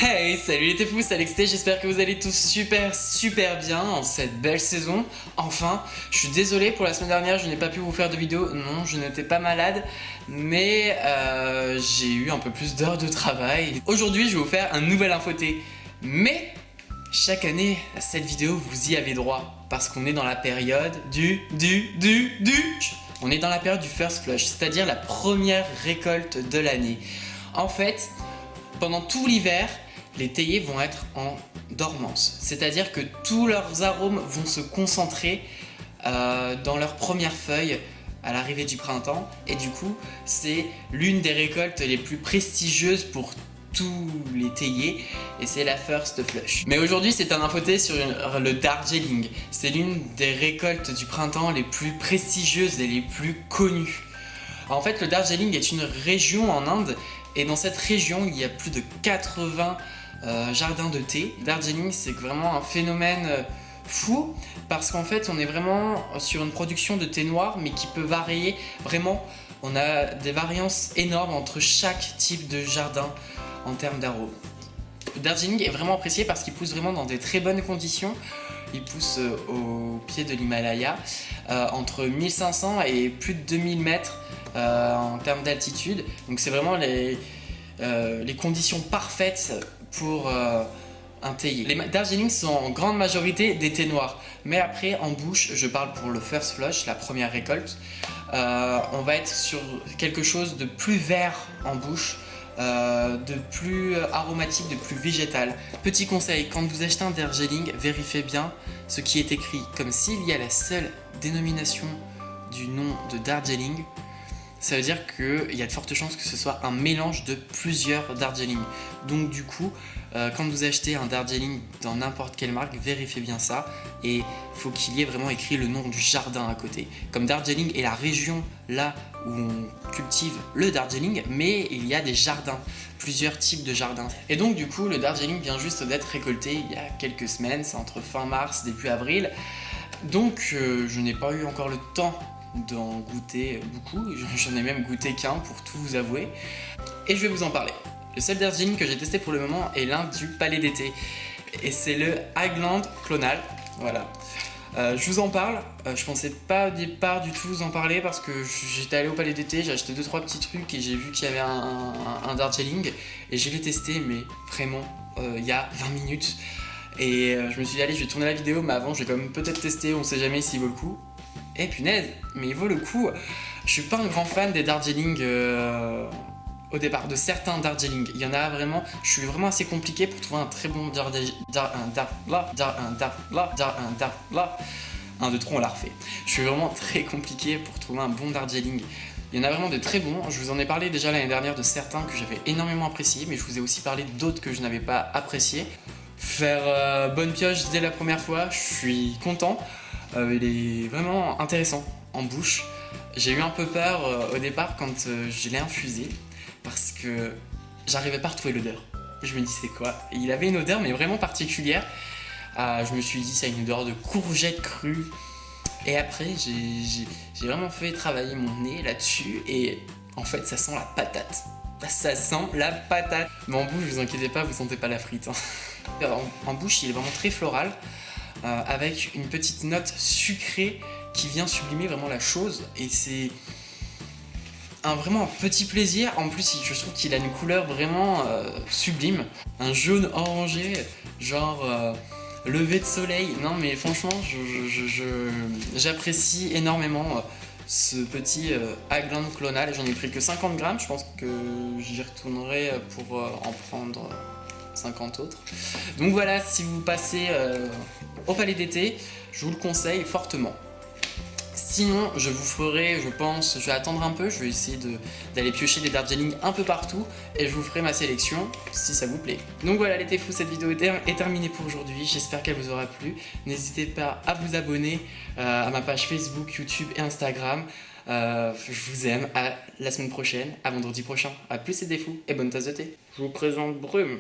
Hey, salut les fous, c'est Alex T, j'espère que vous allez tous super bien en cette belle saison. Enfin, je suis désolé pour la semaine dernière, je n'ai pas pu vous faire de vidéo. Non, je n'étais pas malade, mais j'ai eu un peu plus d'heures de travail. Aujourd'hui, je vais vous faire un nouvel infoté. Mais chaque année, cette vidéo, vous y avez droit. Parce qu'on est dans la période On est dans la période du first flush, c'est-à-dire la première récolte de l'année. En fait, pendant tout l'hiver, les théiers vont être en dormance. C'est-à-dire que tous leurs arômes vont se concentrer dans leurs premières feuilles à l'arrivée du printemps. Et du coup, c'est l'une des récoltes les plus prestigieuses pour tous les théiers. Et c'est la first flush. Mais aujourd'hui, c'est un infoté sur le Darjeeling. C'est l'une des récoltes du printemps les plus prestigieuses et les plus connues. En fait, le Darjeeling est une région en Inde. Et dans cette région, il y a plus de 80 jardins de thé. Darjeeling, c'est vraiment un phénomène fou parce qu'en fait, on est vraiment sur une production de thé noir, mais qui peut varier vraiment. On a des variances énormes entre chaque type de jardin en termes d'arômes. Le Darjeeling est vraiment apprécié parce qu'il pousse vraiment dans des très bonnes conditions. Il pousse au pied de l'Himalaya, entre 1500 et plus de 2000 mètres en termes d'altitude. Donc c'est vraiment les conditions parfaites pour un théier. Les Darjeeling sont en grande majorité des thés noirs. Mais après, en bouche, je parle pour le first flush, la première récolte, on va être sur quelque chose de plus vert en bouche, de plus aromatique, de plus végétal. Petit conseil, quand vous achetez un Darjeeling, vérifiez bien ce qui est écrit. Comme s'il y a la seule dénomination du nom de Darjeeling, ça veut dire qu'il y a de fortes chances que ce soit un mélange de plusieurs Darjeeling. Donc du coup, quand vous achetez un Darjeeling dans n'importe quelle marque, vérifiez bien ça. Et il faut qu'il y ait vraiment écrit le nom du jardin à côté. Comme Darjeeling est la région là où on cultive le Darjeeling, mais il y a des jardins, plusieurs types de jardins. Et donc du coup, le Darjeeling vient juste d'être récolté il y a quelques semaines, c'est entre fin mars, début avril. Donc je n'ai pas eu encore le temps d'en goûter beaucoup, j'en ai même goûté qu'un pour tout vous avouer, et je vais vous en parler. Le seul Darjeeling que j'ai testé pour le moment est l'un du Palais d'été, et c'est le Highland Clonal, voilà. Je vous en parle, je pensais pas au départ du tout vous en parler parce que j'étais allé au Palais d'été, j'ai acheté 2-3 petits trucs et j'ai vu qu'il y avait un Darjeeling, et je l'ai testé, mais vraiment, il y a 20 minutes, et je me suis dit allez, je vais tourner la vidéo, mais avant je vais quand même peut-être tester, on sait jamais s'il vaut le coup. Eh punaise, mais il vaut le coup. Je suis pas un grand fan des Darjeeling au départ, de certains Darjeeling. Il y en a vraiment, je suis vraiment assez compliqué pour trouver un très bon Darjeeling. Un, deux, trois, on l'a refait. Je suis vraiment très compliqué pour trouver un bon Darjeeling. Il y en a vraiment de très bons. Je vous en ai parlé déjà l'année dernière de certains que j'avais énormément appréciés, mais je vous ai aussi parlé d'autres que je n'avais pas appréciés. Faire bonne pioche dès la première fois, je suis content. Il est vraiment intéressant en bouche. J'ai eu un peu peur au départ quand je l'ai infusé parce que j'arrivais pas à retrouver l'odeur. Je me dis c'est quoi? Et il avait une odeur mais vraiment particulière. Je me suis dit ça a une odeur de courgette crue. Et après j'ai vraiment fait travailler mon nez là-dessus et en fait ça sent la patate. Ça sent la patate. Mais en bouche, vous inquiétez pas, vous sentez pas la frite. Hein. En bouche, il est vraiment très floral. Avec une petite note sucrée qui vient sublimer vraiment la chose, et c'est vraiment un petit plaisir. En plus je trouve qu'il a une couleur vraiment sublime, un jaune orangé, genre lever de soleil. Non mais franchement j'apprécie énormément ce petit Highland Clonal. J'en ai pris que 50 grammes, je pense que j'y retournerai pour en prendre 50 autres. Donc voilà, si vous passez au Palais d'été, je vous le conseille fortement. Sinon, je vous ferai, je pense, je vais attendre un peu, je vais essayer d'aller piocher des Darjeeling un peu partout et je vous ferai ma sélection si ça vous plaît. Donc voilà les fous, cette vidéo est terminée pour aujourd'hui, j'espère qu'elle vous aura plu. N'hésitez pas à vous abonner à ma page Facebook, YouTube et Instagram. Je vous aime, à la semaine prochaine, à vendredi prochain. A plus les fous et bonne tasse de thé. Je vous présente Brume.